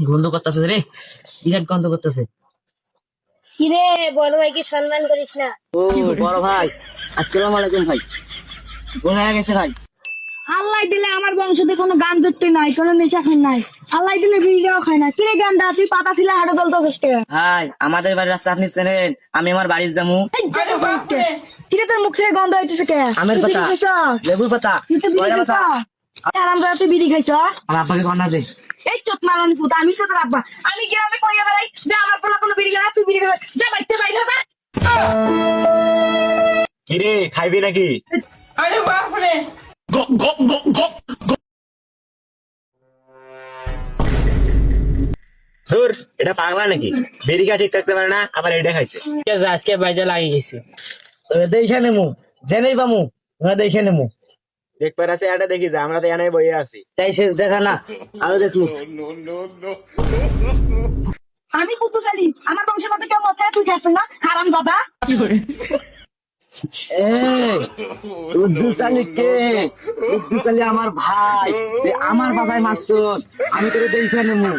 গন্ধ করতেছে রে, বিরাট গন্ধ করতেছে। কিরে বড় ভাইকে সম্মান করিস না? ও বড় ভাই, আসসালামু আলাইকুম ভাই। ভুল হয়ে গেছে ভাই। আল্লাহ দিলে আমার বংশতে কোনো গান ধরতে নাই, কোনো নেশা খাই নাই। আল্লাহ দিলে বিড়িটাও খায় না। কিরে গান্দা, তুই পাতা ছিল হাঁটো চলতো কে? ভাই আমাদের বাড়ির রাস্তা আপনি চেনেন? আমি আমার বাড়ির যামু। কিরে তোর মুখ থেকে গন্ধ হইতেছে কে? আমের তুই পাতা, বিড়ি খাইছ? লেবুর পাতা, তুই তো বিড়ি কয়লা খাইছ? পাতা। আরাম করে তুই বিড়ি খাইছ? আমার আব্বাকে কন্যা দে। এই চোখ মারানি পুত, আমি তো তোর আব্বা। আমি গ্রামে কইয়া বেড়াই যে আমার পোলা কোনো বিড়ি খায় না, তুই বিড়ি খাই যা বাইতে বাইরে যা। কিরে খাইবি নাকি? আরে বাপরে, ধুর, এটা পাগলা নাকি? বেরিকা ঠিক থাকতে পারে না, আবার এটা খাইছে। আজকে বাইজা লাগিয়ে গেছে। দেখে নেমু, জেনেই পামু, আমরা দেখে নেমু। দেখবার আছে এটা দেখি যে আমরা তো এনে বইয়ে আছি। তাই শেষ দেখা না, আরো দেখলু। আমি বুদ্ধশালী, আমার বংশের মধ্যে কেউ মদ খায়, তুই খাস না হারাম জাদা। বুদ্ধিশালী কে? বুদ্ধিশালী আমার ভাই, তুই আমার বাসায় মারছস, আমি তোরে দেখে নেমু।